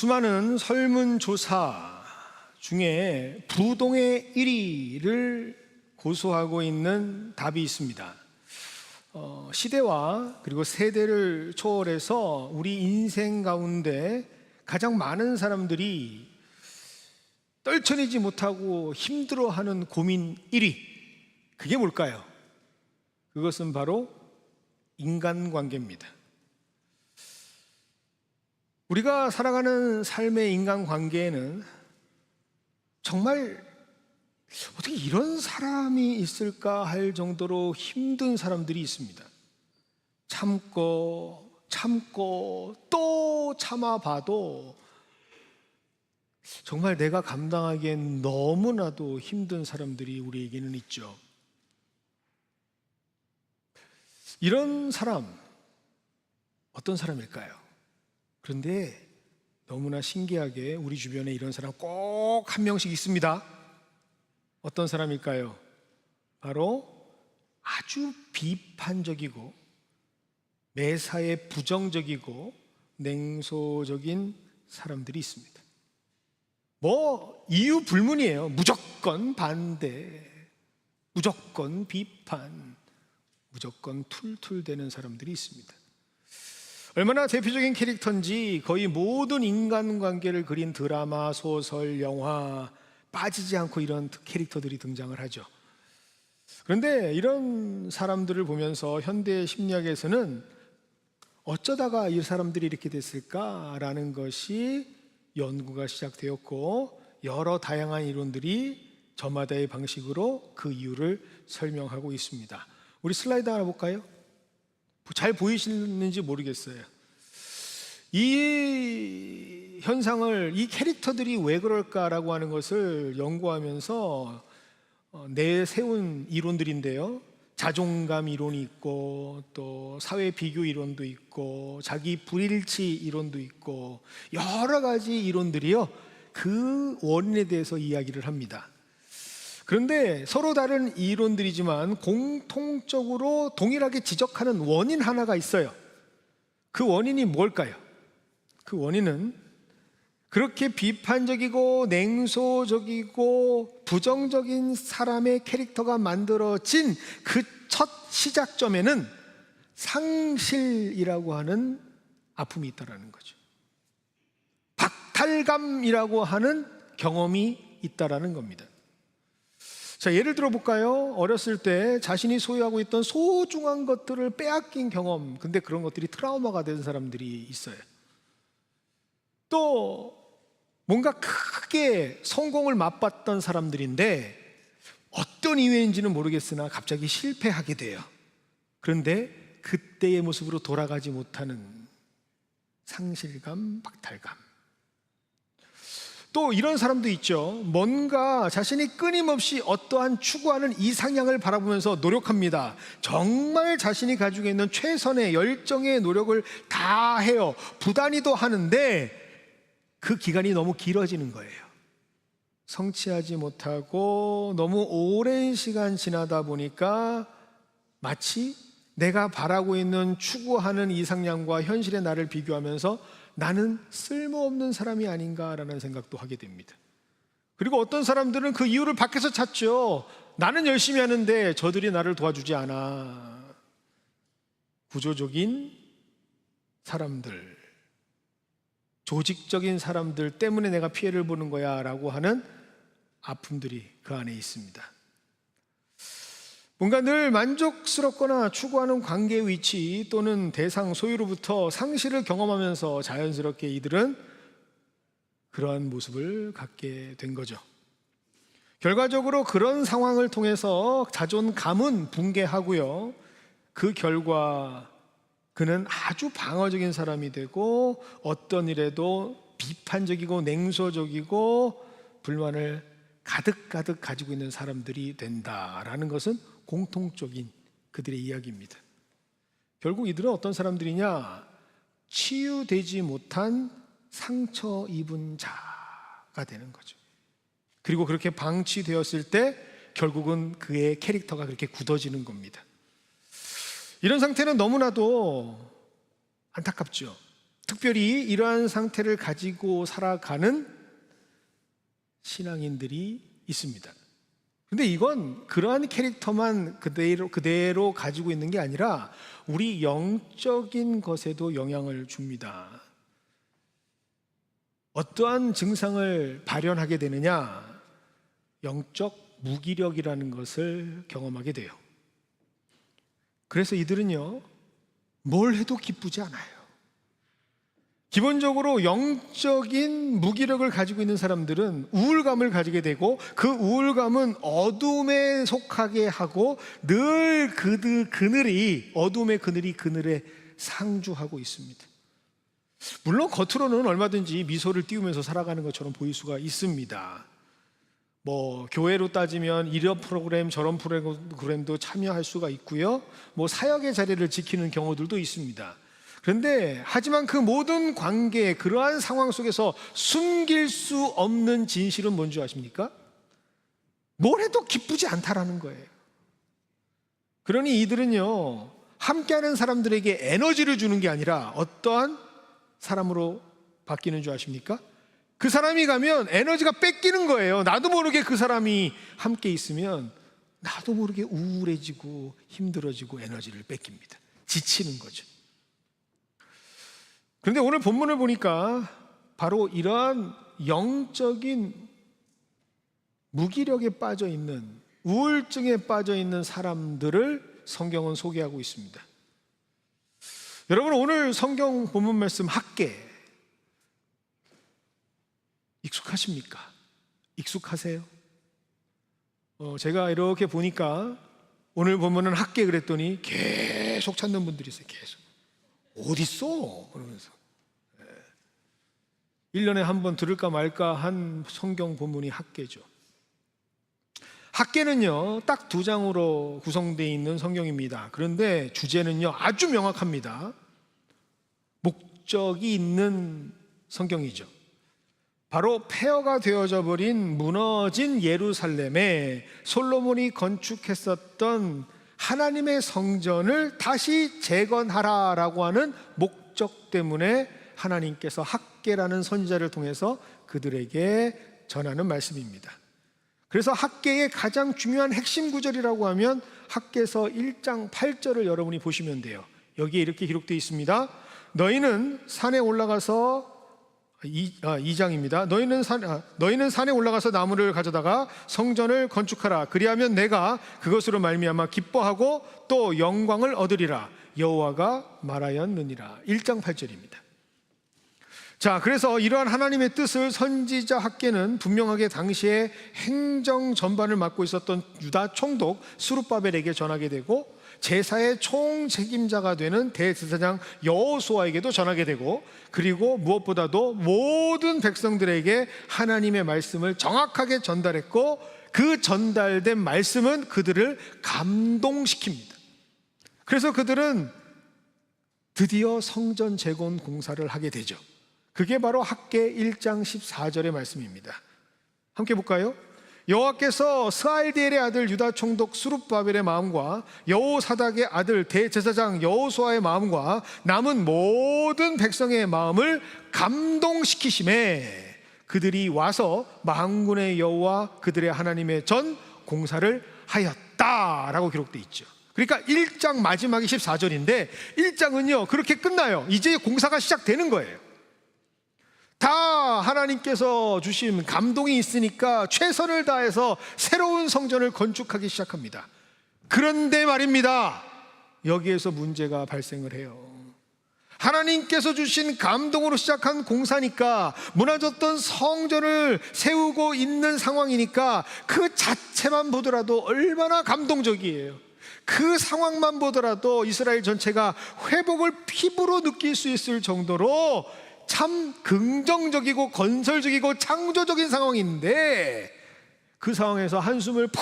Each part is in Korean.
수많은 설문조사 중에 부동의 1위를 고수하고 있는 답이 있습니다. 시대와 그리고 세대를 초월해서 우리 인생 가운데 가장 많은 사람들이 떨쳐내지 못하고 힘들어하는 고민 1위, 그게 뭘까요? 그것은 바로 인간관계입니다. 우리가 살아가는 삶의 인간관계에는 정말 어떻게 이런 사람이 있을까 할 정도로 힘든 사람들이 있습니다. 참고 또 참아봐도 정말 내가 감당하기엔 너무나도 힘든 사람들이 우리에게는 있죠. 이런 사람, 어떤 사람일까요? 그런데 너무나 신기하게 우리 주변에 이런 사람 꼭 한 명씩 있습니다. 어떤 사람일까요? 바로 아주 비판적이고 매사에 부정적이고 냉소적인 사람들이 있습니다. 이유 불문이에요. 무조건 반대, 무조건 비판, 무조건 툴툴대는 사람들이 있습니다. 얼마나 대표적인 캐릭터인지 거의 모든 인간관계를 그린 드라마, 소설, 영화 빠지지 않고 이런 캐릭터들이 등장을 하죠. 그런데 이런 사람들을 보면서 현대 심리학에서는 어쩌다가 이 사람들이 이렇게 됐을까라는 것이 연구가 시작되었고, 여러 다양한 이론들이 저마다의 방식으로 그 이유를 설명하고 있습니다. 우리 슬라이드 하나 볼까요? 잘 보이시는지 모르겠어요. 이 현상을, 이 캐릭터들이 왜 그럴까라고 하는 것을 연구하면서 내세운 이론들인데요. 자존감 이론이 있고, 또 사회 비교 이론도 있고, 자기 불일치 이론도 있고, 여러 가지 이론들이요, 그 원인에 대해서 이야기를 합니다. 그런데 서로 다른 이론들이지만 공통적으로 동일하게 지적하는 원인 하나가 있어요. 그 원인이 뭘까요? 그 원인은 그렇게 비판적이고 냉소적이고 부정적인 사람의 캐릭터가 만들어진 그 첫 시작점에는 상실이라고 하는 아픔이 있다는 거죠. 박탈감이라고 하는 경험이 있다는 겁니다. 자, 예를 들어 볼까요? 어렸을 때 자신이 소유하고 있던 소중한 것들을 빼앗긴 경험, 근데 그런 것들이 트라우마가 된 사람들이 있어요. 또 뭔가 크게 성공을 맛봤던 사람들인데 어떤 이유인지는 모르겠으나 갑자기 실패하게 돼요. 그런데 그때의 모습으로 돌아가지 못하는 상실감, 박탈감. 또 이런 사람도 있죠. 뭔가 자신이 끊임없이 어떠한 추구하는 이상향을 바라보면서 노력합니다. 정말 자신이 가지고 있는 최선의 열정의 노력을 다 해요. 부단히도 하는데 그 기간이 너무 길어지는 거예요. 성취하지 못하고 너무 오랜 시간 지나다 보니까 마치 내가 바라고 있는 추구하는 이상향과 현실의 나를 비교하면서 나는 쓸모없는 사람이 아닌가라는 생각도 하게 됩니다. 그리고 어떤 사람들은 그 이유를 밖에서 찾죠. 나는 열심히 하는데 저들이 나를 도와주지 않아. 구조적인 사람들, 조직적인 사람들 때문에 내가 피해를 보는 거야 라고 하는 아픔들이 그 안에 있습니다. 뭔가 늘 만족스럽거나 추구하는 관계의 위치 또는 대상, 소유로부터 상실을 경험하면서 자연스럽게 이들은 그러한 모습을 갖게 된 거죠. 결과적으로 그런 상황을 통해서 자존감은 붕괴하고요. 그 결과 그는 아주 방어적인 사람이 되고 어떤 일에도 비판적이고 냉소적이고 불만을 가득가득 가지고 있는 사람들이 된다라는 것은 공통적인 그들의 이야기입니다. 결국 이들은 어떤 사람들이냐? 치유되지 못한 상처 입은 자가 되는 거죠. 그리고 그렇게 방치되었을 때 결국은 그의 캐릭터가 그렇게 굳어지는 겁니다. 이런 상태는 너무나도 안타깝죠. 특별히 이러한 상태를 가지고 살아가는 신앙인들이 있습니다. 근데 이건 그러한 캐릭터만 그대로 가지고 있는 게 아니라 우리 영적인 것에도 영향을 줍니다. 어떠한 증상을 발현하게 되느냐? 영적 무기력이라는 것을 경험하게 돼요. 그래서 이들은요, 뭘 해도 기쁘지 않아요. 기본적으로 영적인 무기력을 가지고 있는 사람들은 우울감을 가지게 되고, 그 우울감은 어둠에 속하게 하고 늘 어둠의 그늘이 그늘에 상주하고 있습니다. 물론 겉으로는 얼마든지 미소를 띄우면서 살아가는 것처럼 보일 수가 있습니다. 교회로 따지면 이런 프로그램 저런 프로그램도 참여할 수가 있고요, 사역의 자리를 지키는 경우들도 있습니다. 그런데 하지만 그 모든 관계, 그러한 상황 속에서 숨길 수 없는 진실은 뭔지 아십니까? 뭘 해도 기쁘지 않다라는 거예요. 그러니 이들은요, 함께하는 사람들에게 에너지를 주는 게 아니라 어떠한 사람으로 바뀌는 줄 아십니까? 그 사람이 가면 에너지가 뺏기는 거예요. 나도 모르게 그 사람이 함께 있으면 나도 모르게 우울해지고 힘들어지고 에너지를 뺏깁니다. 지치는 거죠. 그런데 오늘 본문을 보니까 바로 이러한 영적인 무기력에 빠져 있는, 우울증에 빠져 있는 사람들을 성경은 소개하고 있습니다. 여러분, 오늘 성경 본문 말씀 학계 익숙하십니까? 익숙하세요? 제가 이렇게 보니까 오늘 본문은 학계 그랬더니 계속 찾는 분들이 있어요. 계속. 어딨어? 그러면서 1년에 한 번 들을까 말까 한 성경 본문이 학계죠. 학계는요, 딱 2장으로 구성되어 있는 성경입니다. 그런데 주제는요, 아주 명확합니다. 목적이 있는 성경이죠. 바로 폐허가 되어져 버린 무너진 예루살렘에 솔로몬이 건축했었던 하나님의 성전을 다시 재건하라라고 하는 목적 때문에 하나님께서 학개라는 선지자를 통해서 그들에게 전하는 말씀입니다. 그래서 학개의 가장 중요한 핵심 구절이라고 하면 학개서 1장 8절을 여러분이 보시면 돼요. 여기에 이렇게 기록되어 있습니다. 너희는 산에 올라가서 2장입니다. 너희는 산에 올라가서 나무를 가져다가 성전을 건축하라. 그리하면 내가 그것으로 말미암아 기뻐하고 또 영광을 얻으리라. 여호와가 말하였느니라. 1장 8절입니다. 자, 그래서 이러한 하나님의 뜻을 선지자 학개는 분명하게 당시에 행정 전반을 맡고 있었던 유다 총독 스룹바벨에게 전하게 되고, 제사의 총책임자가 되는 대제사장 여호수아에게도 전하게 되고, 그리고 무엇보다도 모든 백성들에게 하나님의 말씀을 정확하게 전달했고, 그 전달된 말씀은 그들을 감동시킵니다. 그래서 그들은 드디어 성전 재건 공사를 하게 되죠. 그게 바로 학개 1장 14절의 말씀입니다. 함께 볼까요? 여호와께서 스알디엘의 아들 유다 총독 스룹바벨의 마음과 여호사닥의 아들 대제사장 여호수아의 마음과 남은 모든 백성의 마음을 감동시키심에 그들이 와서 만군의 여호와 그들의 하나님의 전 공사를 하였다라고 기록되어 있죠. 그러니까 1장 마지막이 14절인데 1장은요 그렇게 끝나요. 이제 공사가 시작되는 거예요. 다 하나님께서 주신 감동이 있으니까 최선을 다해서 새로운 성전을 건축하기 시작합니다. 그런데 말입니다, 여기에서 문제가 발생을 해요. 하나님께서 주신 감동으로 시작한 공사니까, 무너졌던 성전을 세우고 있는 상황이니까 그 자체만 보더라도 얼마나 감동적이에요. 그 상황만 보더라도 이스라엘 전체가 회복을 피부로 느낄 수 있을 정도로 참 긍정적이고 건설적이고 창조적인 상황인데, 그 상황에서 한숨을 푹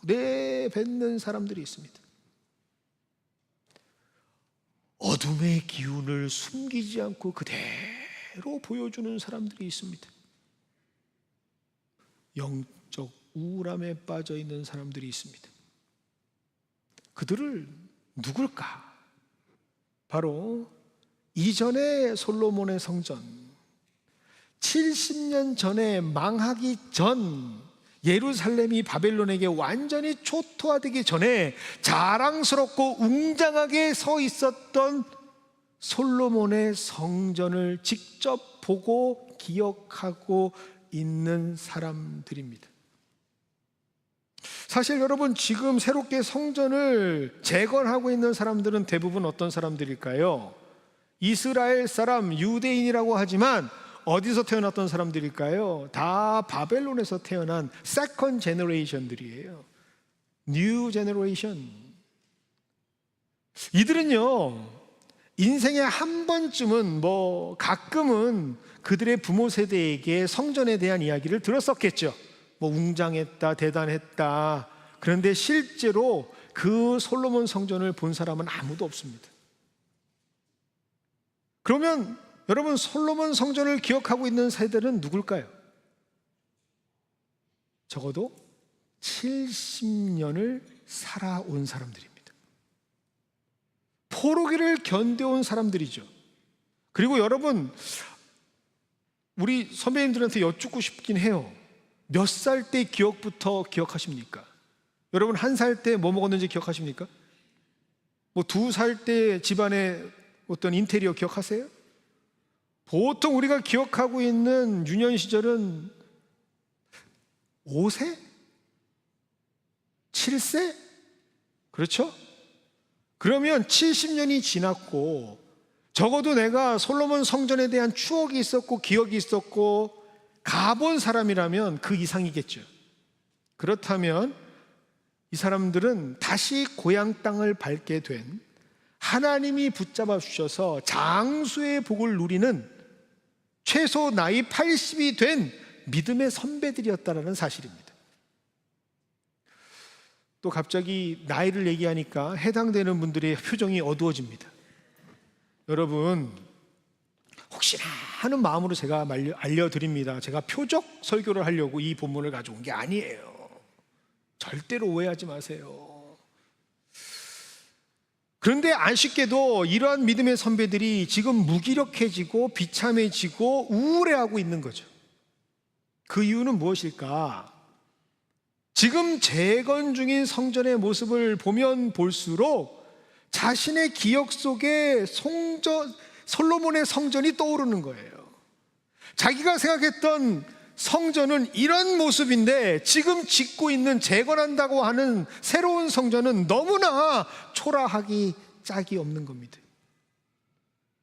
내뱉는 사람들이 있습니다. 어둠의 기운을 숨기지 않고 그대로 보여주는 사람들이 있습니다. 영적 우울함에 빠져 있는 사람들이 있습니다. 그들을 누굴까? 바로 이전의 솔로몬의 성전, 70년 전에 망하기 전 예루살렘이 바벨론에게 완전히 초토화되기 전에 자랑스럽고 웅장하게 서 있었던 솔로몬의 성전을 직접 보고 기억하고 있는 사람들입니다. 사실 여러분, 지금 새롭게 성전을 재건하고 있는 사람들은 대부분 어떤 사람들일까요? 이스라엘 사람, 유대인이라고 하지만 어디서 태어났던 사람들일까요? 다 바벨론에서 태어난 세컨 제너레이션들이에요. 뉴 제너레이션. 이들은요, 인생에 한 번쯤은 가끔은 그들의 부모 세대에게 성전에 대한 이야기를 들었었겠죠. 웅장했다, 대단했다. 그런데 실제로 그 솔로몬 성전을 본 사람은 아무도 없습니다. 그러면 여러분, 솔로몬 성전을 기억하고 있는 세대는 누굴까요? 적어도 70년을 살아온 사람들입니다. 포로기를 견뎌온 사람들이죠. 그리고 여러분, 우리 선배님들한테 여쭙고 싶긴 해요. 몇 살 때 기억부터 기억하십니까? 여러분, 1살 때 뭐 먹었는지 기억하십니까? 2살 때 집안의 어떤 인테리어 기억하세요? 보통 우리가 기억하고 있는 유년 시절은 5세? 7세? 그렇죠? 그러면 70년이 지났고 적어도 내가 솔로몬 성전에 대한 추억이 있었고 기억이 있었고 가본 사람이라면 그 이상이겠죠. 그렇다면 이 사람들은 다시 고향 땅을 밟게 된, 하나님이 붙잡아 주셔서 장수의 복을 누리는 최소 나이 80이 된 믿음의 선배들이었다는 사실입니다. 또 갑자기 나이를 얘기하니까 해당되는 분들의 표정이 어두워집니다. 여러분, 혹시나 하는 마음으로 제가 알려드립니다. 제가 표적 설교를 하려고 이 본문을 가져온 게 아니에요. 절대로 오해하지 마세요. 그런데 아쉽게도 이러한 믿음의 선배들이 지금 무기력해지고 비참해지고 우울해하고 있는 거죠. 그 이유는 무엇일까? 지금 재건 중인 성전의 모습을 보면 볼수록 자신의 기억 속에 솔로몬의 성전이 떠오르는 거예요. 자기가 생각했던 성전은 이런 모습인데 지금 짓고 있는, 재건한다고 하는 새로운 성전은 너무나 초라하기 짝이 없는 겁니다.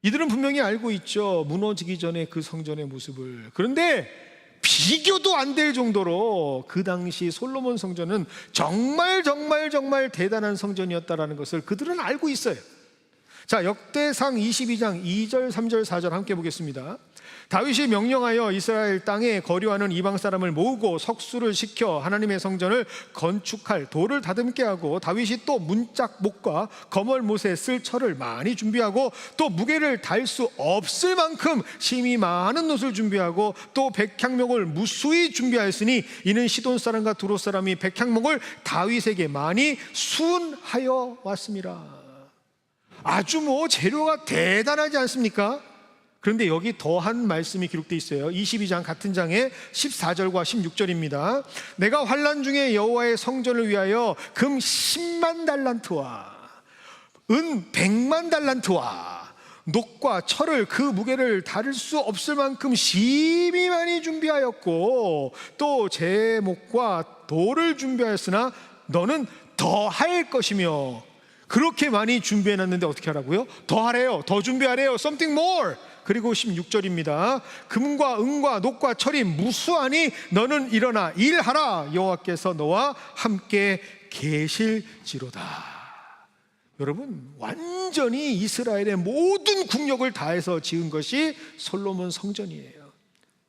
이들은 분명히 알고 있죠, 무너지기 전에 그 성전의 모습을. 그런데 비교도 안 될 정도로 그 당시 솔로몬 성전은 정말 대단한 성전이었다는 것을 그들은 알고 있어요. 자, 역대상 22장 2절, 3절, 4절 함께 보겠습니다. 다윗이 명령하여 이스라엘 땅에 거류하는 이방 사람을 모으고 석수를 시켜 하나님의 성전을 건축할 돌을 다듬게 하고, 다윗이 또 문짝목과 거멀못에 쓸 철을 많이 준비하고, 또 무게를 달 수 없을 만큼 심이 많은 놋을 준비하고, 또 백향목을 무수히 준비하였으니 이는 시돈 사람과 두로 사람이 백향목을 다윗에게 많이 순하여 왔습니다. 아주 재료가 대단하지 않습니까? 그런데 여기 더한 말씀이 기록되어 있어요. 22장 같은 장에 14절과 16절입니다. 내가 환난 중에 여호와의 성전을 위하여 금 10만 달란트와 은 100만 달란트와 녹과 철을 그 무게를 다룰 수 없을 만큼 심히 많이 준비하였고, 또 제목과 돌을 준비하였으나 너는 더할 것이며. 그렇게 많이 준비해놨는데 어떻게 하라고요? 더 하래요. 더 준비하래요. Something more. 그리고 16절입니다. 금과 은과 녹과 철이 무수하니 너는 일어나 일하라. 여호와께서 너와 함께 계실지로다. 여러분, 완전히 이스라엘의 모든 국력을 다해서 지은 것이 솔로몬 성전이에요.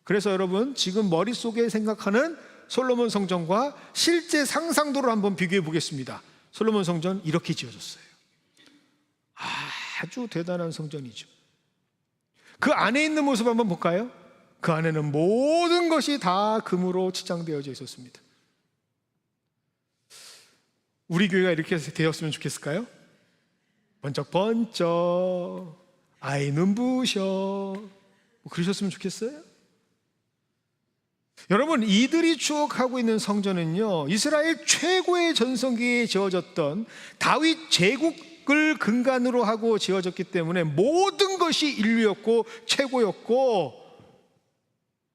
그래서 여러분, 지금 머릿속에 생각하는 솔로몬 성전과 실제 상상도를 한번 비교해 보겠습니다. 솔로몬 성전 이렇게 지어졌어요. 아주 대단한 성전이죠. 그 안에 있는 모습 한번 볼까요? 그 안에는 모든 것이 다 금으로 치장되어져 있었습니다. 우리 교회가 이렇게 되었으면 좋겠을까요? 번쩍번쩍 아이 눈부셔. 뭐 그러셨으면 좋겠어요? 여러분, 이들이 추억하고 있는 성전은요, 이스라엘 최고의 전성기에 지어졌던 다윗 제국을 근간으로 하고 지어졌기 때문에 모든 것이 인류였고 최고였고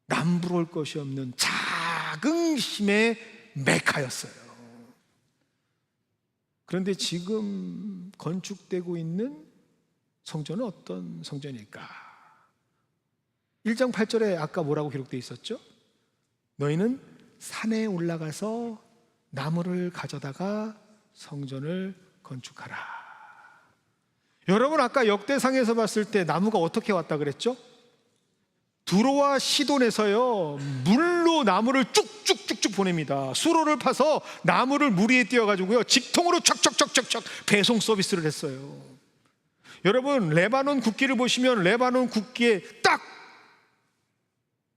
남부러울 것이 없는 자긍심의 메카였어요. 그런데 지금 건축되고 있는 성전은 어떤 성전일까? 1장 8절에 아까 뭐라고 기록되어 있었죠? 너희는 산에 올라가서 나무를 가져다가 성전을 건축하라. 여러분, 아까 역대상에서 봤을 때 나무가 어떻게 왔다 그랬죠? 두로와 시돈에서요, 물로 나무를 쭉쭉쭉쭉 보냅니다. 수로를 파서 나무를 물 위에 띄워가지고요, 직통으로 척척척척척 배송 서비스를 했어요. 여러분, 레바논 국기를 보시면 레바논 국기에 딱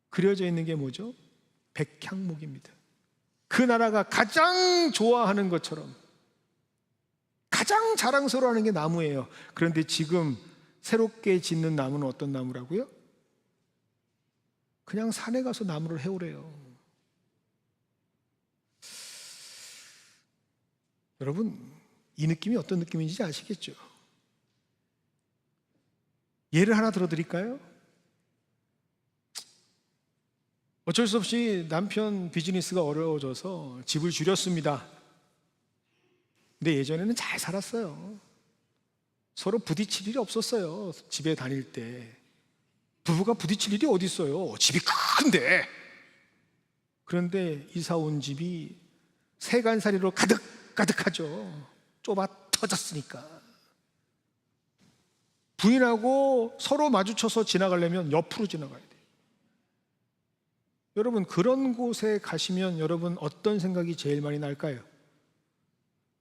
그려져 있는 게 뭐죠? 백향목입니다. 그 나라가 가장 좋아하는 것처럼 가장 자랑스러워하는 게 나무예요. 그런데 지금 새롭게 짓는 나무는 어떤 나무라고요? 그냥 산에 가서 나무를 해오래요. 여러분, 이 느낌이 어떤 느낌인지 아시겠죠? 예를 하나 들어드릴까요? 어쩔 수 없이 남편 비즈니스가 어려워져서 집을 줄였습니다. 근데 예전에는 잘 살았어요. 서로 부딪힐 일이 없었어요. 집에 다닐 때 부부가 부딪힐 일이 어디 있어요? 집이 큰데. 그런데 이사 온 집이 세간살이로 가득가득하죠. 좁아 터졌으니까. 부인하고 서로 마주쳐서 지나가려면 옆으로 지나가야 돼요. 여러분, 그런 곳에 가시면 여러분 어떤 생각이 제일 많이 날까요?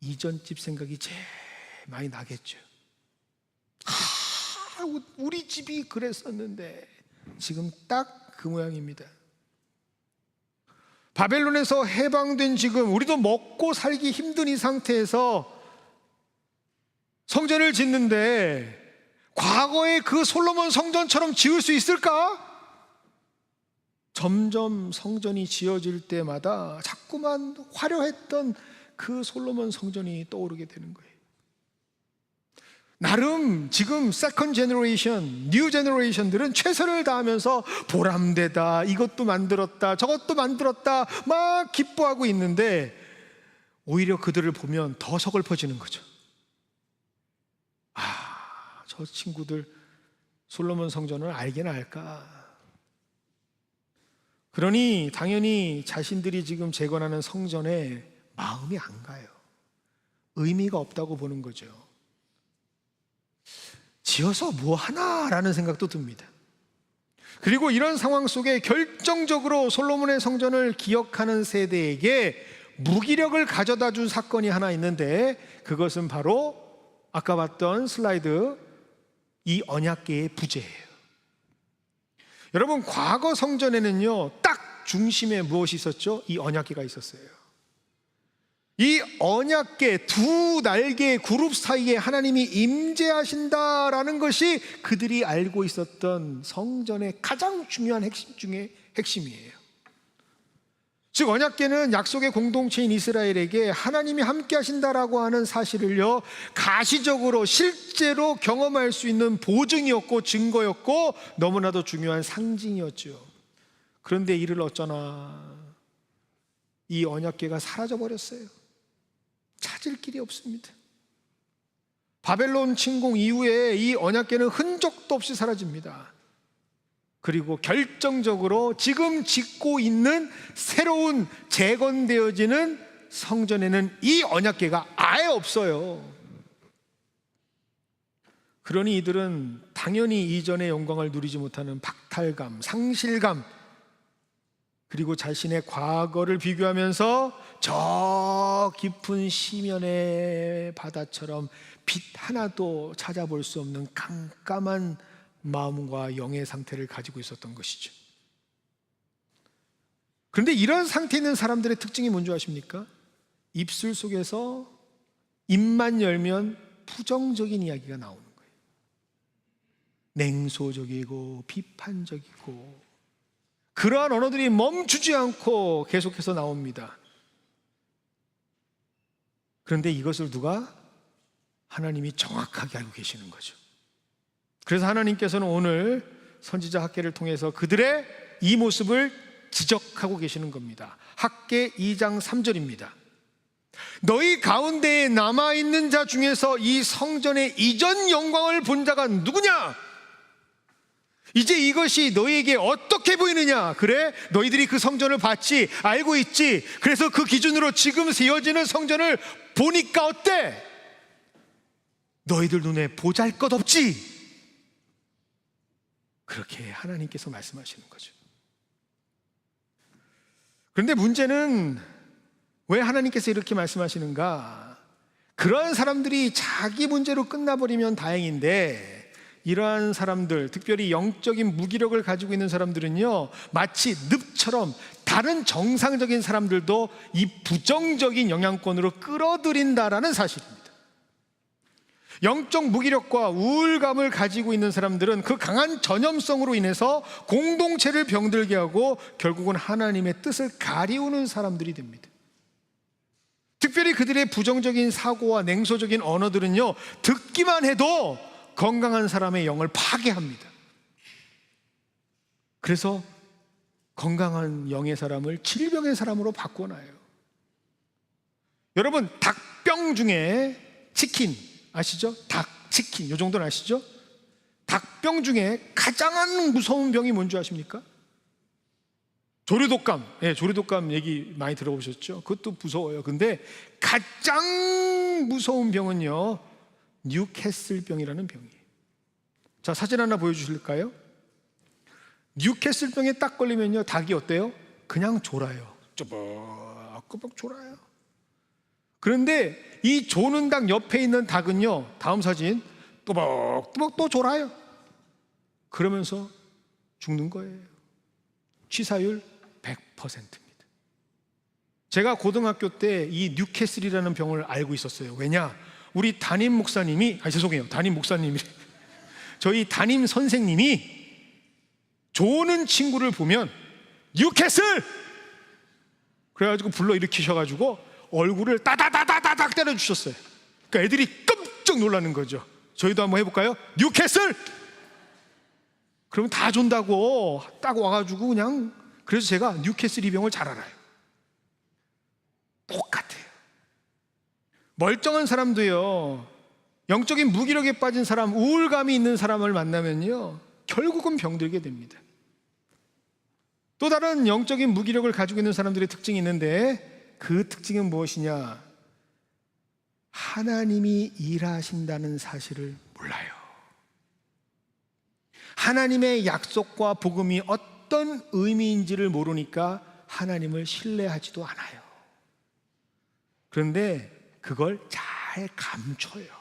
이전 집 생각이 제일 많이 나겠죠. 우리 집이 그랬었는데. 지금 딱 그 모양입니다. 바벨론에서 해방된 지금 우리도 먹고 살기 힘든 이 상태에서 성전을 짓는데 과거의 그 솔로몬 성전처럼 지을 수 있을까? 점점 성전이 지어질 때마다 자꾸만 화려했던 그 솔로몬 성전이 떠오르게 되는 거예요. 나름 지금 세컨 제너레이션, 뉴 제너레이션들은 최선을 다하면서 보람되다, 이것도 만들었다, 저것도 만들었다 막 기뻐하고 있는데 오히려 그들을 보면 더 서글퍼지는 거죠. 저 친구들 솔로몬 성전을 알긴 알까? 그러니 당연히 자신들이 지금 재건하는 성전에 마음이 안 가요. 의미가 없다고 보는 거죠. 지어서 뭐 하나라는 생각도 듭니다. 그리고 이런 상황 속에 결정적으로 솔로몬의 성전을 기억하는 세대에게 무기력을 가져다 준 사건이 하나 있는데, 그것은 바로 아까 봤던 슬라이드, 이 언약궤의 부재예요. 여러분, 과거 성전에는요 딱 중심에 무엇이 있었죠? 이 언약궤가 있었어요. 이 언약궤 두 날개의 그룹 사이에 하나님이 임재하신다라는 것이 그들이 알고 있었던 성전의 가장 중요한 핵심 중에 핵심이에요. 즉, 언약궤는 약속의 공동체인 이스라엘에게 하나님이 함께 하신다라고 하는 사실을요 가시적으로 실제로 경험할 수 있는 보증이었고 증거였고 너무나도 중요한 상징이었죠. 그런데 이를 어쩌나 이 언약궤가 사라져버렸어요. 찾을 길이 없습니다. 바벨론 침공 이후에 이 언약궤는 흔적도 없이 사라집니다. 그리고 결정적으로 지금 짓고 있는 새로운 재건되어지는 성전에는 이 언약궤가 아예 없어요. 그러니 이들은 당연히 이전의 영광을 누리지 못하는 박탈감, 상실감, 그리고 자신의 과거를 비교하면서 저 깊은 시면의 바다처럼 빛 하나도 찾아볼 수 없는 깜깜한 마음과 영의 상태를 가지고 있었던 것이죠. 그런데 이런 상태에 있는 사람들의 특징이 뭔지 아십니까? 입술 속에서 입만 열면 부정적인 이야기가 나오는 거예요. 냉소적이고 비판적이고 그러한 언어들이 멈추지 않고 계속해서 나옵니다. 그런데 이것을 누가? 하나님이 정확하게 알고 계시는 거죠. 그래서 하나님께서는 오늘 선지자 학개를 통해서 그들의 이 모습을 지적하고 계시는 겁니다. 학개 2장 3절입니다. 너희 가운데에 남아있는 자 중에서 이 성전의 이전 영광을 본 자가 누구냐? 이제 이것이 너희에게 어떻게 보이느냐? 그래? 너희들이 그 성전을 봤지? 알고 있지? 그래서 그 기준으로 지금 세워지는 성전을 보니까 어때? 너희들 눈에 보잘것없지? 그렇게 하나님께서 말씀하시는 거죠. 그런데 문제는 왜 하나님께서 이렇게 말씀하시는가? 그러한 사람들이 자기 문제로 끝나버리면 다행인데 이러한 사람들, 특별히 영적인 무기력을 가지고 있는 사람들은요, 마치 늪처럼 다른 정상적인 사람들도 이 부정적인 영향권으로 끌어들인다라는 사실입니다. 영적 무기력과 우울감을 가지고 있는 사람들은 그 강한 전염성으로 인해서 공동체를 병들게 하고 결국은 하나님의 뜻을 가리우는 사람들이 됩니다. 특별히 그들의 부정적인 사고와 냉소적인 언어들은요, 듣기만 해도 건강한 사람의 영을 파괴합니다. 그래서 건강한 영의 사람을 질병의 사람으로 바꿔놔요. 여러분, 닭병 중에 치킨 아시죠? 닭치킨, 이 정도는 아시죠? 닭병 중에 가장 무서운 병이 뭔지 아십니까? 조류독감. 예, 조류독감 얘기 많이 들어보셨죠? 그것도 무서워요. 근데 가장 무서운 병은요, 뉴캐슬병이라는 병이에요. 자, 사진 하나 보여주실까요? 뉴캐슬병에 딱 걸리면요, 닭이 어때요? 그냥 졸아요. 쪼벅쪼벅 졸아요. 그런데 이 조는 닭 옆에 있는 닭은요, 다음 사진, 또박또박 또 졸아요. 그러면서 죽는 거예요. 치사율 100%입니다. 제가 고등학교 때 이 뉴캐슬이라는 병을 알고 있었어요. 왜냐? 우리 담임 목사님이, 죄송해요, 담임 목사님이 저희 담임 선생님이 조는 친구를 보면 뉴캐슬! 그래가지고 불러일으키셔가지고 얼굴을 따다다다닥 때려주셨어요. 그러니까 애들이 깜짝 놀라는 거죠. 저희도 한번 해볼까요? 뉴캐슬! 그러면 다 존다고 딱 와가지고 그냥, 그래서 제가 뉴캐슬 이 병을 잘 알아요. 똑같아요. 멀쩡한 사람도요, 영적인 무기력에 빠진 사람, 우울감이 있는 사람을 만나면요, 결국은 병들게 됩니다. 또 다른 영적인 무기력을 가지고 있는 사람들의 특징이 있는데 그 특징은 무엇이냐? 하나님이 일하신다는 사실을 몰라요. 하나님의 약속과 복음이 어떤 의미인지를 모르니까 하나님을 신뢰하지도 않아요. 그런데 그걸 잘 감춰요.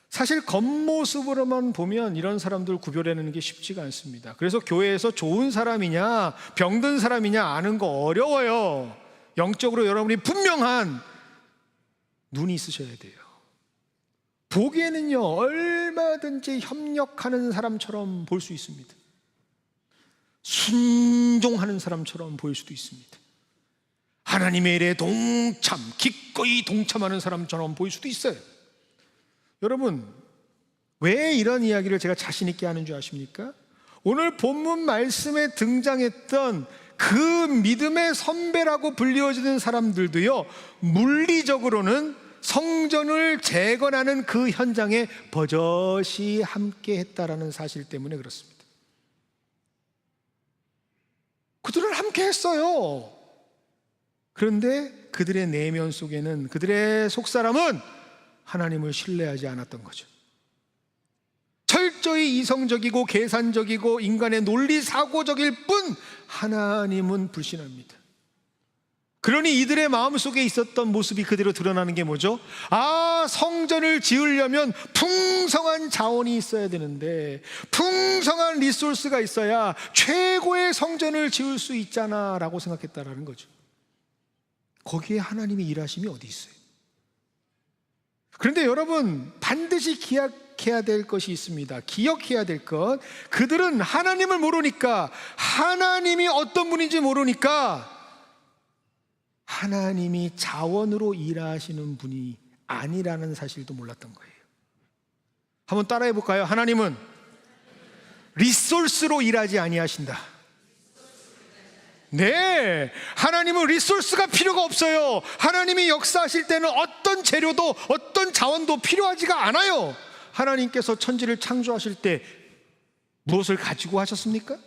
사실 겉모습으로만 보면 이런 사람들 구별해내는 게 쉽지가 않습니다. 그래서 교회에서 좋은 사람이냐 병든 사람이냐 아는 거 어려워요. 영적으로 여러분이 분명한 눈이 있으셔야 돼요. 보기에는요, 얼마든지 협력하는 사람처럼 볼 수 있습니다. 순종하는 사람처럼 보일 수도 있습니다. 하나님의 일에 기꺼이 동참하는 사람처럼 보일 수도 있어요. 여러분, 왜 이런 이야기를 제가 자신 있게 하는 줄 아십니까? 오늘 본문 말씀에 등장했던 그 믿음의 선배라고 불리워지는 사람들도요, 물리적으로는 성전을 재건하는 그 현장에 버젓이 함께 했다라는 사실 때문에 그렇습니다. 그들은 함께 했어요. 그런데 그들의 내면 속에는, 그들의 속사람은 하나님을 신뢰하지 않았던 거죠. 철저히 이성적이고 계산적이고 인간의 논리 사고적일 뿐 하나님은 불신합니다. 그러니 이들의 마음속에 있었던 모습이 그대로 드러나는 게 뭐죠? 성전을 지으려면 풍성한 자원이 있어야 되는데, 풍성한 리소스가 있어야 최고의 성전을 지을 수 있잖아 라고 생각했다라는 거죠. 거기에 하나님의 일하심이 어디 있어요? 그런데 여러분, 반드시 기억해야 기억해야 될 것이 있습니다. 기억해야 될 것. 그들은 하나님을 모르니까, 하나님이 어떤 분인지 모르니까 하나님이 자원으로 일하시는 분이 아니라는 사실도 몰랐던 거예요. 한번 따라해 볼까요? 하나님은 리소스로 일하지 아니하신다. 네, 하나님은 리소스가 필요가 없어요. 하나님이 역사하실 때는 어떤 재료도 어떤 자원도 필요하지가 않아요. 하나님께서 천지를 창조하실 때 무엇을 가지고 하셨습니까?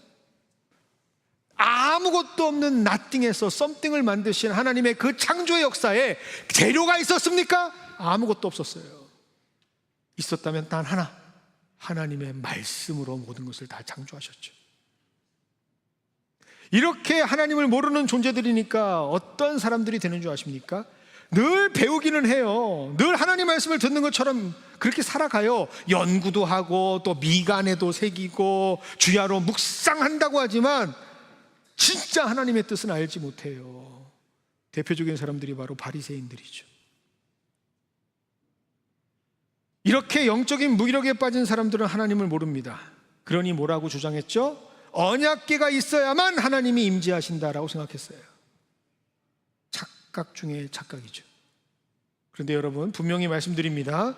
아무것도 없는 nothing에서 something을 만드신 하나님의 그 창조의 역사에 재료가 있었습니까? 아무것도 없었어요. 있었다면 단 하나, 하나님의 말씀으로 모든 것을 다 창조하셨죠. 이렇게 하나님을 모르는 존재들이니까 어떤 사람들이 되는 줄 아십니까? 늘 배우기는 해요. 늘 하나님 말씀을 듣는 것처럼 그렇게 살아가요. 연구도 하고 또 미간에도 새기고 주야로 묵상한다고 하지만 진짜 하나님의 뜻은 알지 못해요. 대표적인 사람들이 바로 바리새인들이죠. 이렇게 영적인 무기력에 빠진 사람들은 하나님을 모릅니다. 그러니 뭐라고 주장했죠? 언약궤가 있어야만 하나님이 임재하신다라고 생각했어요. 착각 중에 착각이죠. 그런데 여러분, 분명히 말씀드립니다.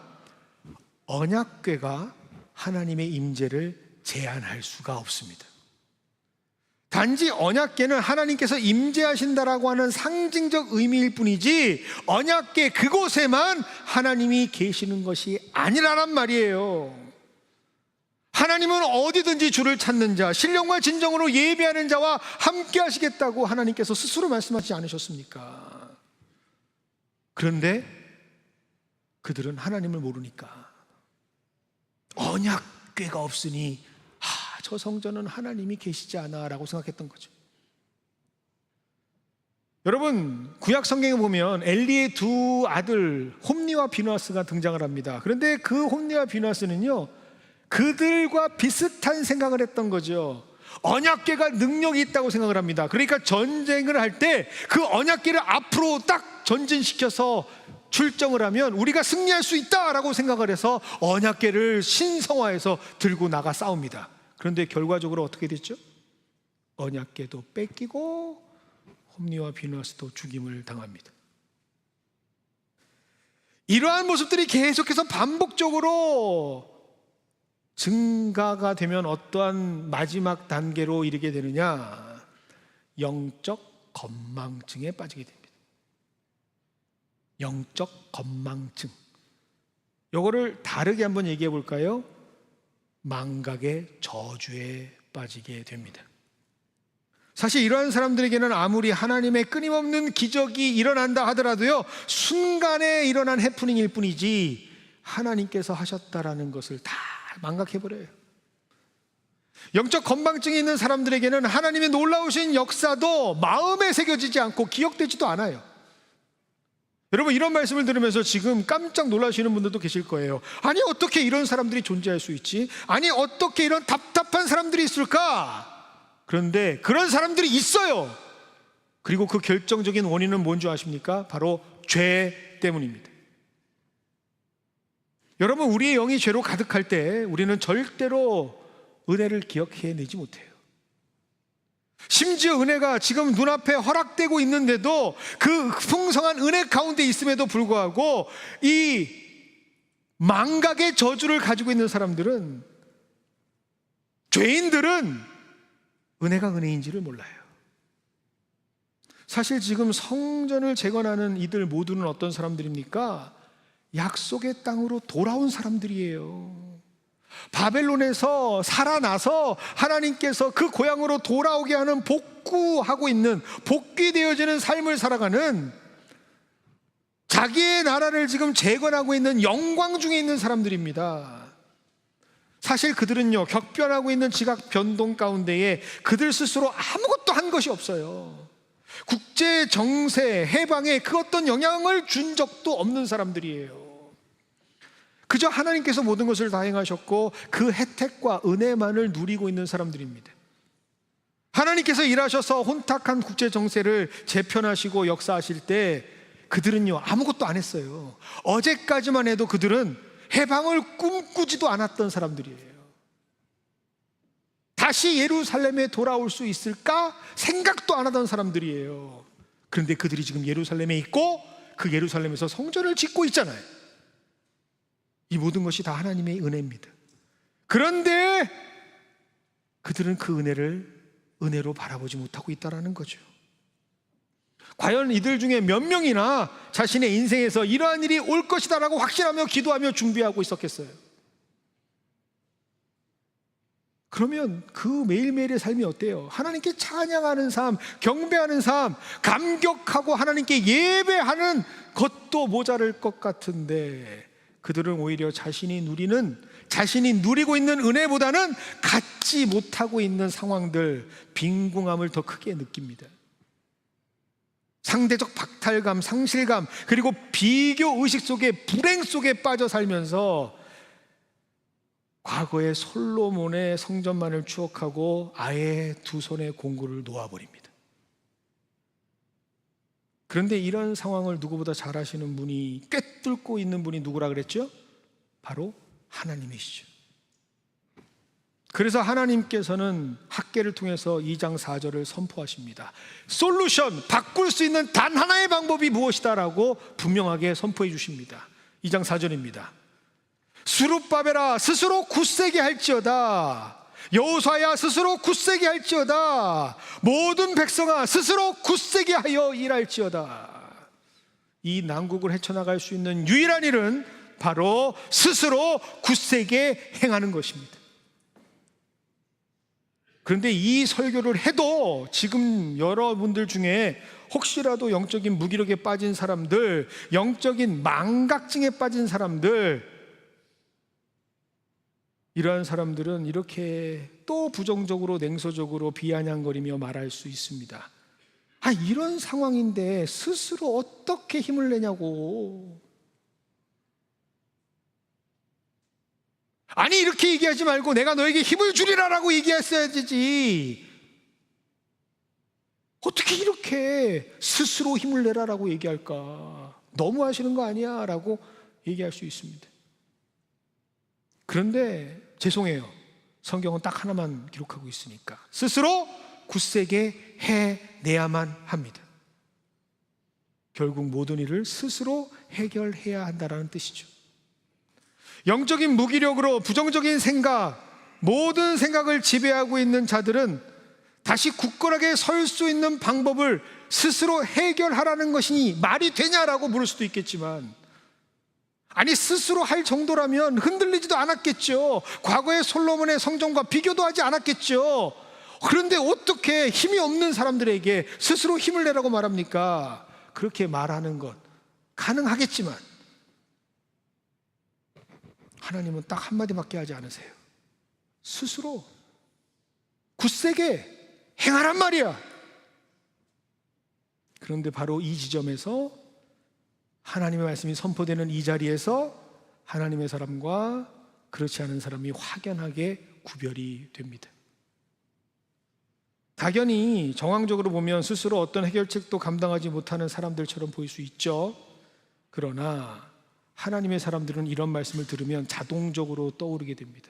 언약궤가 하나님의 임재를 제한할 수가 없습니다. 단지 언약궤는 하나님께서 임재하신다라고 하는 상징적 의미일 뿐이지 언약궤 그곳에만 하나님이 계시는 것이 아니라란 말이에요. 하나님은 어디든지 주를 찾는 자, 신령과 진정으로 예배하는 자와 함께 하시겠다고 하나님께서 스스로 말씀하지 않으셨습니까? 그런데 그들은 하나님을 모르니까 언약궤가 없으니 저 성전은 하나님이 계시지 않아 라고 생각했던 거죠. 여러분, 구약 성경에 보면 엘리의 두 아들 홈니와 비누아스가 등장을 합니다. 그런데 그 홈니와 비누아스는요, 그들과 비슷한 생각을 했던 거죠. 언약궤가 능력이 있다고 생각을 합니다. 그러니까 전쟁을 할 때 그 언약궤를 앞으로 딱 전진시켜서 출정을 하면 우리가 승리할 수 있다라고 생각을 해서 언약궤를 신성화해서 들고 나가 싸웁니다. 그런데 결과적으로 어떻게 됐죠? 언약궤도 뺏기고 홈니와 비누아스도 죽임을 당합니다. 이러한 모습들이 계속해서 반복적으로 증가가 되면 어떠한 마지막 단계로 이르게 되느냐? 영적 건망증에 빠지게 됩니다. 영적 건망증. 이거를 다르게 한번 얘기해 볼까요? 망각의 저주에 빠지게 됩니다. 사실 이러한 사람들에게는 아무리 하나님의 끊임없는 기적이 일어난다 하더라도요, 순간에 일어난 해프닝일 뿐이지 하나님께서 하셨다라는 것을 다 망각해버려요. 영적 건망증이 있는 사람들에게는 하나님의 놀라우신 역사도 마음에 새겨지지 않고 기억되지도 않아요. 여러분, 이런 말씀을 들으면서 지금 깜짝 놀라시는 분들도 계실 거예요. 아니, 어떻게 이런 사람들이 존재할 수 있지? 아니, 어떻게 이런 답답한 사람들이 있을까? 그런데 그런 사람들이 있어요. 그리고 그 결정적인 원인은 뭔지 아십니까? 바로 죄 때문입니다. 여러분, 우리의 영이 죄로 가득할 때 우리는 절대로 은혜를 기억해내지 못해요. 심지어 은혜가 지금 눈앞에 허락되고 있는데도 그 풍성한 은혜 가운데 있음에도 불구하고 이 망각의 저주를 가지고 있는 사람들은, 죄인들은 은혜가 은혜인지를 몰라요. 사실 지금 성전을 재건하는 이들 모두는 어떤 사람들입니까? 약속의 땅으로 돌아온 사람들이에요. 바벨론에서 살아나서 하나님께서 그 고향으로 돌아오게 하는, 복구하고 있는, 복귀되어지는 삶을 살아가는, 자기의 나라를 지금 재건하고 있는 영광 중에 있는 사람들입니다. 사실 그들은요, 격변하고 있는 지각 변동 가운데에 그들 스스로 아무것도 한 것이 없어요. 국제 정세, 해방에 그 어떤 영향을 준 적도 없는 사람들이에요. 그저 하나님께서 모든 것을 다 행하셨고 그 혜택과 은혜만을 누리고 있는 사람들입니다. 하나님께서 일하셔서 혼탁한 국제 정세를 재편하시고 역사하실 때 그들은요, 아무것도 안 했어요. 어제까지만 해도 그들은 해방을 꿈꾸지도 않았던 사람들이에요. 다시 예루살렘에 돌아올 수 있을까 생각도 안 하던 사람들이에요. 그런데 그들이 지금 예루살렘에 있고 그 예루살렘에서 성전을 짓고 있잖아요. 이 모든 것이 다 하나님의 은혜입니다. 그런데 그들은 그 은혜를 은혜로 바라보지 못하고 있다는 거죠. 과연 이들 중에 몇 명이나 자신의 인생에서 이러한 일이 올 것이다 라고 확신하며 기도하며 준비하고 있었겠어요? 그러면 그 매일매일의 삶이 어때요? 하나님께 찬양하는 삶, 경배하는 삶, 감격하고 하나님께 예배하는 것도 모자랄 것 같은데, 그들은 오히려 자신이 누리고 있는 은혜보다는 갖지 못하고 있는 상황들, 빈궁함을 더 크게 느낍니다. 상대적 박탈감, 상실감, 그리고 비교 의식 속에, 불행 속에 빠져 살면서 과거의 솔로몬의 성전만을 추억하고 아예 두 손에 공구를 놓아버립니다. 그런데 이런 상황을 누구보다 잘 아시는 분이, 꿰뚫고 있는 분이 누구라 그랬죠? 바로 하나님이시죠. 그래서 하나님께서는 학개를 통해서 2장 4절을 선포하십니다. 솔루션, 바꿀 수 있는 단 하나의 방법이 무엇이다라고 분명하게 선포해 주십니다. 2장 4절입니다. 스룹바벨아 스스로 굳세게 할지어다. 여호수아야 스스로 굳세게 할지어다. 모든 백성아 스스로 굳세게 하여 일할지어다. 이 난국을 헤쳐나갈 수 있는 유일한 일은 바로 스스로 굳세게 행하는 것입니다. 그런데 이 설교를 해도 지금 여러분들 중에 혹시라도 영적인 무기력에 빠진 사람들, 영적인 망각증에 빠진 사람들, 이러한 사람들은 이렇게 또 부정적으로 냉소적으로 비아냥거리며 말할 수 있습니다. 이런 상황인데 스스로 어떻게 힘을 내냐고. 아니 이렇게 얘기하지 말고 내가 너에게 힘을 주리라라고 얘기했어야 되지. 어떻게 이렇게 스스로 힘을 내라라고 얘기할까? 너무 하시는 거 아니야? 라고 얘기할 수 있습니다. 그런데 죄송해요, 성경은 딱 하나만 기록하고 있으니까 스스로 굳세게 해내야만 합니다. 결국 모든 일을 스스로 해결해야 한다는 뜻이죠. 영적인 무기력으로 부정적인 생각, 모든 생각을 지배하고 있는 자들은 다시 굳건하게 설 수 있는 방법을 스스로 해결하라는 것이니 말이 되냐라고 물을 수도 있겠지만, 아니 스스로 할 정도라면 흔들리지도 않았겠죠. 과거의 솔로몬의 성전과 비교도 하지 않았겠죠. 그런데 어떻게 힘이 없는 사람들에게 스스로 힘을 내라고 말합니까? 그렇게 말하는 것 가능하겠지만 하나님은 딱 한마디밖에 하지 않으세요. 스스로 굳세게 행하란 말이야. 그런데 바로 이 지점에서 하나님의 말씀이 선포되는 이 자리에서 하나님의 사람과 그렇지 않은 사람이 확연하게 구별이 됩니다. 당연히 정황적으로 보면 스스로 어떤 해결책도 감당하지 못하는 사람들처럼 보일 수 있죠. 그러나 하나님의 사람들은 이런 말씀을 들으면 자동적으로 떠오르게 됩니다.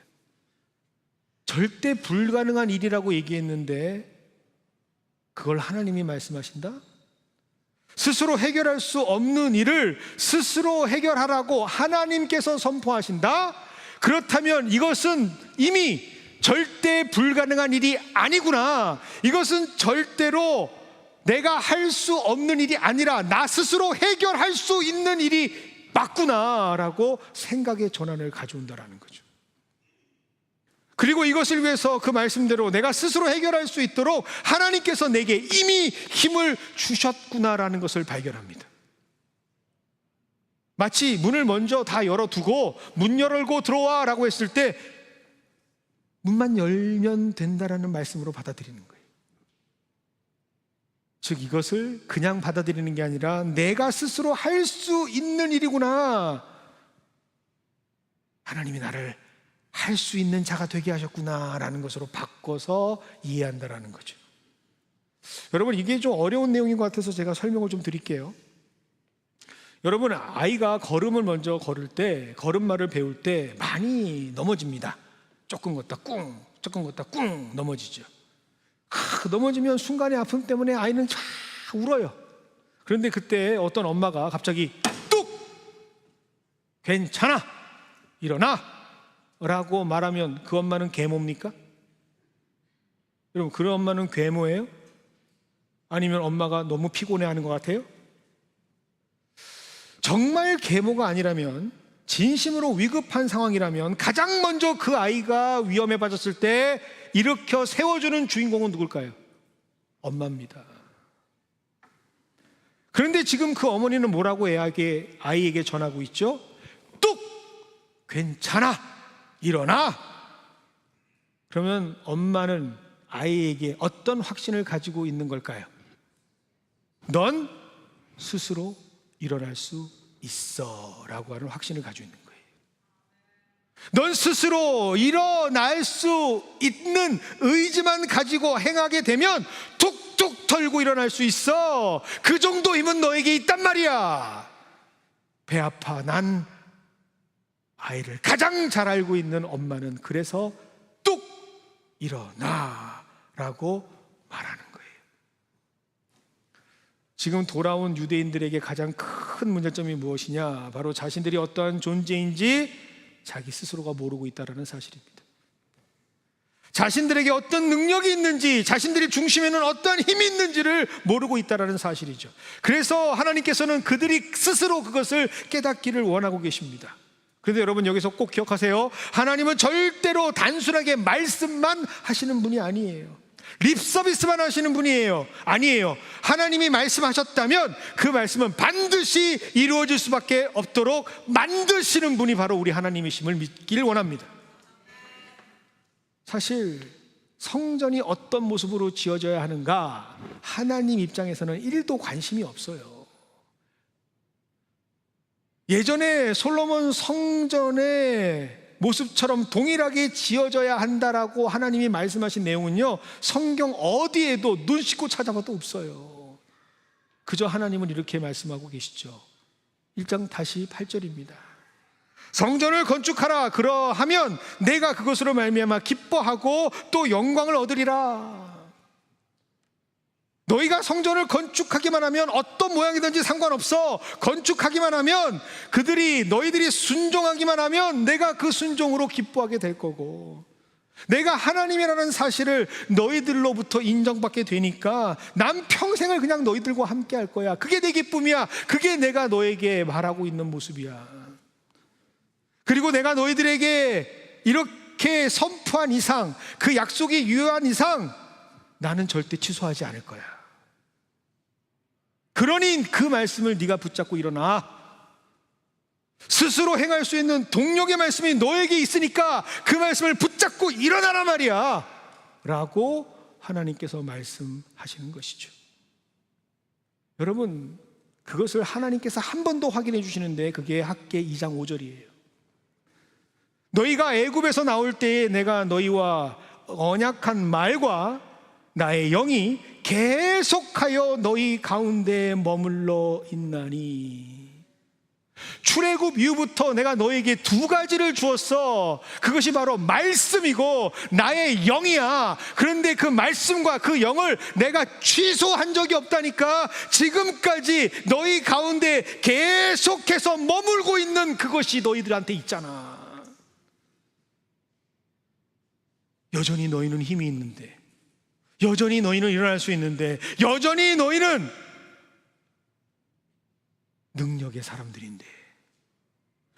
절대 불가능한 일이라고 얘기했는데 그걸 하나님이 말씀하신다? 스스로 해결할 수 없는 일을 스스로 해결하라고 하나님께서 선포하신다? 그렇다면 이것은 이미 절대 불가능한 일이 아니구나. 이것은 절대로 내가 할 수 없는 일이 아니라 나 스스로 해결할 수 있는 일이 맞구나라고 생각의 전환을 가져온다라는 거죠. 그리고 이것을 위해서 그 말씀대로 내가 스스로 해결할 수 있도록 하나님께서 내게 이미 힘을 주셨구나라는 것을 발견합니다. 마치 문을 먼저 다 열어두고 문 열고 들어와 라고 했을 때 문만 열면 된다라는 말씀으로 받아들이는 거예요. 즉 이것을 그냥 받아들이는 게 아니라 내가 스스로 할 수 있는 일이구나, 하나님이 나를 할 수 있는 자가 되게 하셨구나라는 것으로 바꿔서 이해한다라는 거죠. 여러분, 이게 좀 어려운 내용인 것 같아서 제가 설명을 좀 드릴게요. 여러분, 아이가 걸음을 먼저 걸을 때, 걸음마를 배울 때 많이 넘어집니다. 조금 걷다 꿍, 조금 걷다 꿍 넘어지죠. 넘어지면 순간의 아픔 때문에 아이는 쫙 울어요. 그런데 그때 어떤 엄마가 갑자기 뚝! 괜찮아! 일어나! 라고 말하면 그 엄마는 계모입니까? 여러분, 그런 엄마는 괴모예요? 아니면 엄마가 너무 피곤해하는 것 같아요? 정말 계모가 아니라면, 진심으로 위급한 상황이라면 가장 먼저 그 아이가 위험에 빠졌을 때 일으켜 세워주는 주인공은 누굴까요? 엄마입니다. 그런데 지금 그 어머니는 뭐라고 아이에게 전하고 있죠? 뚝! 괜찮아! 일어나! 그러면 엄마는 아이에게 어떤 확신을 가지고 있는 걸까요? 넌 스스로 일어날 수 있어 라고 하는 확신을 가지고 있는 거예요. 넌 스스로 일어날 수 있는 의지만 가지고 행하게 되면 툭툭 털고 일어날 수 있어. 그 정도 힘은 너에게 있단 말이야. 배 아파. 난 아이를 가장 잘 알고 있는 엄마는 그래서 뚝 일어나 라고 말하는 거예요. 지금 돌아온 유대인들에게 가장 큰 문제점이 무엇이냐? 바로 자신들이 어떠한 존재인지 자기 스스로가 모르고 있다는 사실입니다. 자신들에게 어떤 능력이 있는지, 자신들이 중심에는 어떤 힘이 있는지를 모르고 있다는 사실이죠. 그래서 하나님께서는 그들이 스스로 그것을 깨닫기를 원하고 계십니다. 그런데 여러분, 여기서 꼭 기억하세요. 하나님은 절대로 단순하게 말씀만 하시는 분이 아니에요. 립서비스만 하시는 분이에요. 아니에요. 하나님이 말씀하셨다면 그 말씀은 반드시 이루어질 수밖에 없도록 만드시는 분이 바로 우리 하나님이심을 믿기를 원합니다. 사실 성전이 어떤 모습으로 지어져야 하는가, 하나님 입장에서는 1도 관심이 없어요. 예전에 솔로몬 성전의 모습처럼 동일하게 지어져야 한다라고 하나님이 말씀하신 내용은요, 성경 어디에도 눈 씻고 찾아봐도 없어요. 그저 하나님은 이렇게 말씀하고 계시죠. 1장 다시 8절입니다. 성전을 건축하라. 그러하면 내가 그것으로 말미암아 기뻐하고 또 영광을 얻으리라. 너희가 성전을 건축하기만 하면 어떤 모양이든지 상관없어. 건축하기만 하면, 너희들이 순종하기만 하면 내가 그 순종으로 기뻐하게 될 거고, 내가 하나님이라는 사실을 너희들로부터 인정받게 되니까 난 평생을 그냥 너희들과 함께 할 거야. 그게 내 기쁨이야. 그게 내가 너에게 말하고 있는 모습이야. 그리고 내가 너희들에게 이렇게 선포한 이상, 그 약속이 유효한 이상 나는 절대 취소하지 않을 거야. 그러니 그 말씀을 네가 붙잡고 일어나. 스스로 행할 수 있는 동력의 말씀이 너에게 있으니까 그 말씀을 붙잡고 일어나라 말이야 라고 하나님께서 말씀하시는 것이죠. 여러분, 그것을 하나님께서 한 번 더 확인해 주시는데 그게 학개 2장 5절이에요. 너희가 애굽에서 나올 때에 내가 너희와 언약한 말과 나의 영이 계속하여 너희 가운데 머물러 있나니. 출애굽 이후부터 내가 너에게 두 가지를 주었어. 그것이 바로 말씀이고 나의 영이야. 그런데 그 말씀과 그 영을 내가 취소한 적이 없다니까. 지금까지 너희 가운데 계속해서 머물고 있는 그것이 너희들한테 있잖아. 여전히 너희는 힘이 있는데, 여전히 너희는 일어날 수 있는데, 여전히 너희는 능력의 사람들인데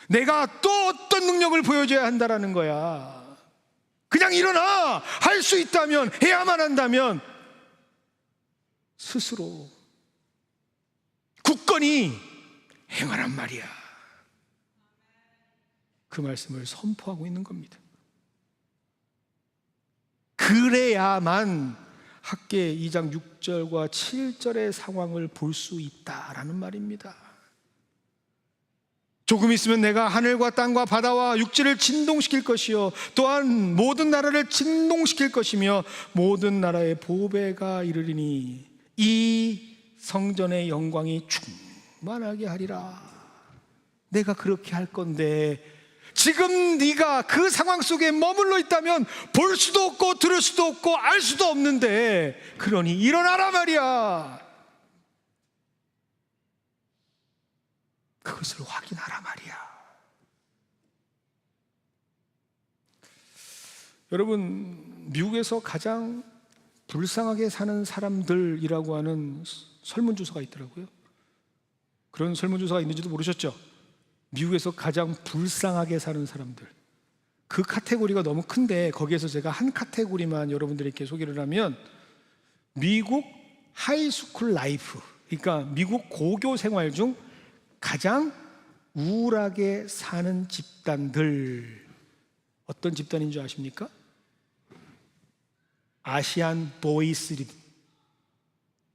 내가 또 어떤 능력을 보여줘야 한다라는 거야. 그냥 일어나. 할 수 있다면, 해야만 한다면 스스로 굳건히 행하란 말이야. 그 말씀을 선포하고 있는 겁니다. 그래야만 학개 2장 6절과 7절의 상황을 볼 수 있다라는 말입니다. 조금 있으면 내가 하늘과 땅과 바다와 육지를 진동시킬 것이요 또한 모든 나라를 진동시킬 것이며 모든 나라의 보배가 이르리니 이 성전의 영광이 충만하게 하리라. 내가 그렇게 할 건데 지금 네가 그 상황 속에 머물러 있다면 볼 수도 없고 들을 수도 없고 알 수도 없는데, 그러니 일어나라 말이야. 그것을 확인하라 말이야. 여러분, 미국에서 가장 불쌍하게 사는 사람들이라고 하는 설문조사가 있더라고요. 그런 설문조사가 있는지도 모르셨죠? 미국에서 가장 불쌍하게 사는 사람들, 그 카테고리가 너무 큰데 거기에서 제가 한 카테고리만 여러분들에게 소개를 하면, 미국 하이스쿨 라이프, 그러니까 미국 고교 생활 중 가장 우울하게 사는 집단들, 어떤 집단인 줄 아십니까? 아시안 보이스,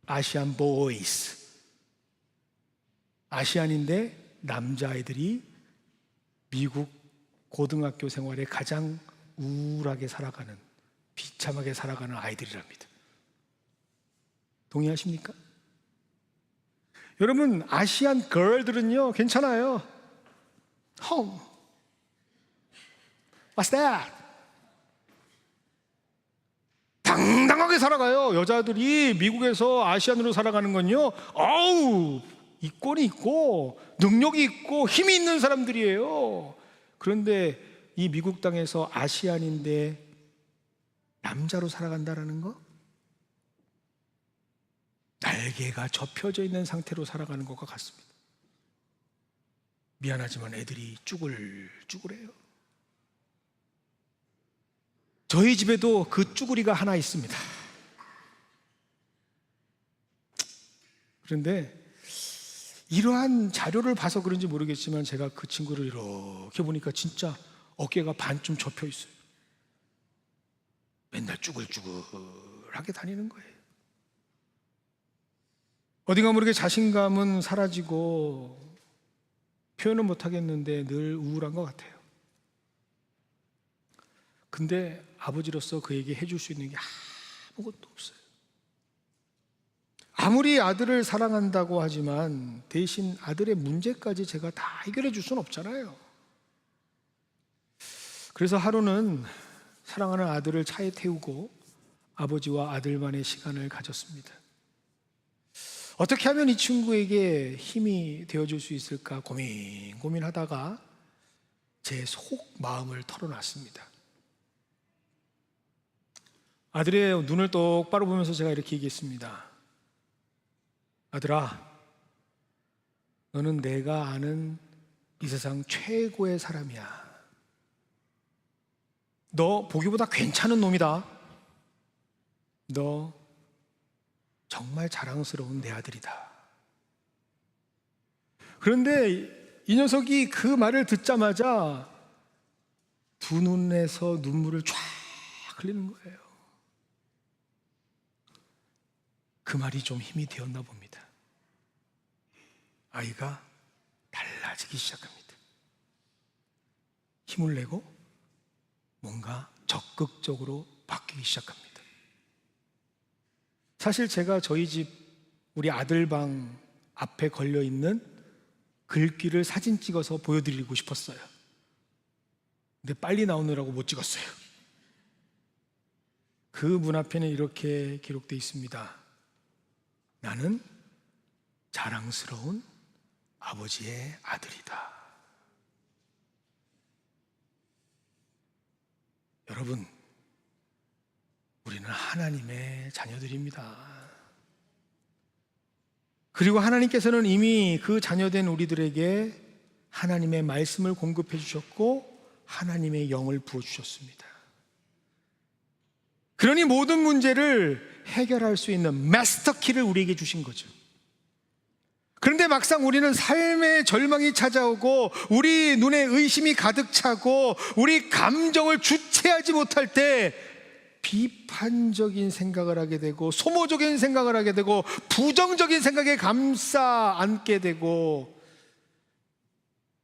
아시안 보이스, 아시안인데 남자아이들이 미국 고등학교 생활에 가장 우울하게 살아가는, 비참하게 살아가는 아이들이랍니다. 동의하십니까? 여러분, 아시안 걸들은요 괜찮아요. Home. What's that? 당당하게 살아가요. 여자들이 미국에서 아시안으로 살아가는 건요, 어우, 이권이 있고 능력이 있고 힘이 있는 사람들이에요. 그런데 이 미국 땅에서 아시안인데 남자로 살아간다라는 거, 날개가 접혀져 있는 상태로 살아가는 것과 같습니다. 미안하지만 애들이 쭈글쭈글해요. 저희 집에도 그 쭈구리가 하나 있습니다. 그런데 이러한 자료를 봐서 그런지 모르겠지만 제가 그 친구를 이렇게 보니까 진짜 어깨가 반쯤 접혀 있어요. 맨날 쭈글쭈글하게 다니는 거예요. 어딘가 모르게 자신감은 사라지고 표현은 못하겠는데 늘 우울한 것 같아요. 근데 아버지로서 그에게 해줄 수 있는 게 아무것도 없어요. 아무리 아들을 사랑한다고 하지만 대신 아들의 문제까지 제가 다 해결해 줄 수는 없잖아요. 그래서 하루는 사랑하는 아들을 차에 태우고 아버지와 아들만의 시간을 가졌습니다. 어떻게 하면 이 친구에게 힘이 되어줄 수 있을까 고민하다가 제 속 마음을 털어놨습니다. 아들의 눈을 똑바로 보면서 제가 이렇게 얘기했습니다. 아들아, 너는 내가 아는 이 세상 최고의 사람이야. 너 보기보다 괜찮은 놈이다. 너 정말 자랑스러운 내 아들이다. 그런데 이 녀석이 그 말을 듣자마자 두 눈에서 눈물을 쫙 흘리는 거예요. 그 말이 좀 힘이 되었나 봅니다. 아이가 달라지기 시작합니다. 힘을 내고 뭔가 적극적으로 바뀌기 시작합니다. 사실 제가 저희 집 우리 아들 방 앞에 걸려있는 글귀를 사진 찍어서 보여드리고 싶었어요. 근데 빨리 나오느라고 못 찍었어요. 그 문 앞에는 이렇게 기록되어 있습니다. 나는 자랑스러운 아버지의 아들이다. 여러분, 우리는 하나님의 자녀들입니다. 그리고 하나님께서는 이미 그 자녀된 우리들에게 하나님의 말씀을 공급해 주셨고 하나님의 영을 부어주셨습니다. 그러니 모든 문제를 해결할 수 있는 마스터키를 우리에게 주신 거죠. 그런데 막상 우리는 삶의 절망이 찾아오고 우리 눈에 의심이 가득 차고 우리 감정을 주체하지 못할 때 비판적인 생각을 하게 되고 소모적인 생각을 하게 되고 부정적인 생각에 감싸 안게 되고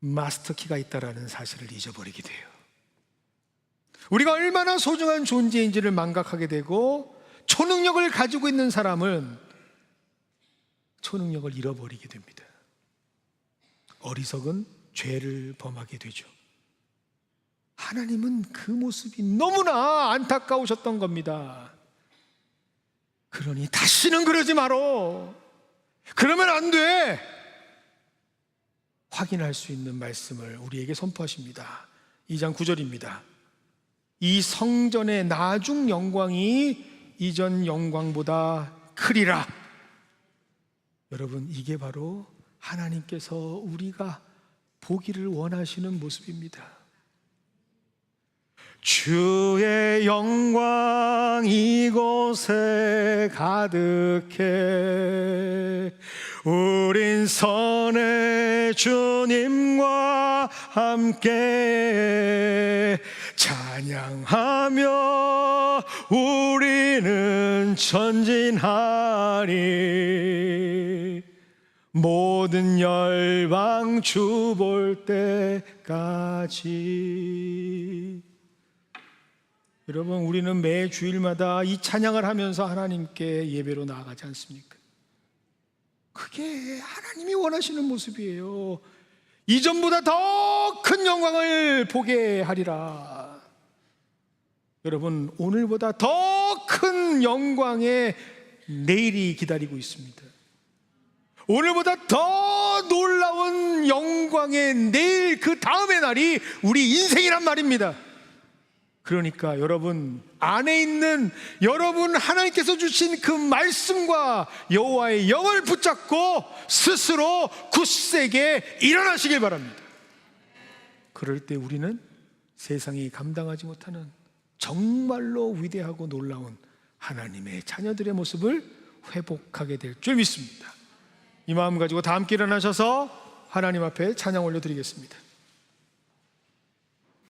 마스터키가 있다라는 사실을 잊어버리게 돼요. 우리가 얼마나 소중한 존재인지를 망각하게 되고 초능력을 가지고 있는 사람은 초능력을 잃어버리게 됩니다. 어리석은 죄를 범하게 되죠. 하나님은 그 모습이 너무나 안타까우셨던 겁니다. 그러니 다시는 그러지 마라. 그러면 안 돼. 확인할 수 있는 말씀을 우리에게 선포하십니다. 2장 9절입니다. 이 성전의 나중 영광이 이전 영광보다 크리라. 여러분, 이게 바로 하나님께서 우리가 보기를 원하시는 모습입니다. 주의 영광 이곳에 가득해 우린 선의 주님과 함께 찬양하며 우리는 전진하리 모든 열방 주 볼 때까지. 여러분, 우리는 매 주일마다 이 찬양을 하면서 하나님께 예배로 나아가지 않습니까? 그게 하나님이 원하시는 모습이에요. 이전보다 더 큰 영광을 보게 하리라. 여러분, 오늘보다 더 큰 영광의 내일이 기다리고 있습니다. 오늘보다 더 놀라운 영광의 내일, 그 다음의 날이 우리 인생이란 말입니다. 그러니까 여러분 안에 있는 여러분 하나님께서 주신 그 말씀과 여호와의 영을 붙잡고 스스로 굳세게 일어나시길 바랍니다. 그럴 때 우리는 세상이 감당하지 못하는 정말로 위대하고 놀라운 하나님의 자녀들의 모습을 회복하게 될 줄 믿습니다. 이 마음 가지고 다 함께 일어나셔서 하나님 앞에 찬양 올려드리겠습니다.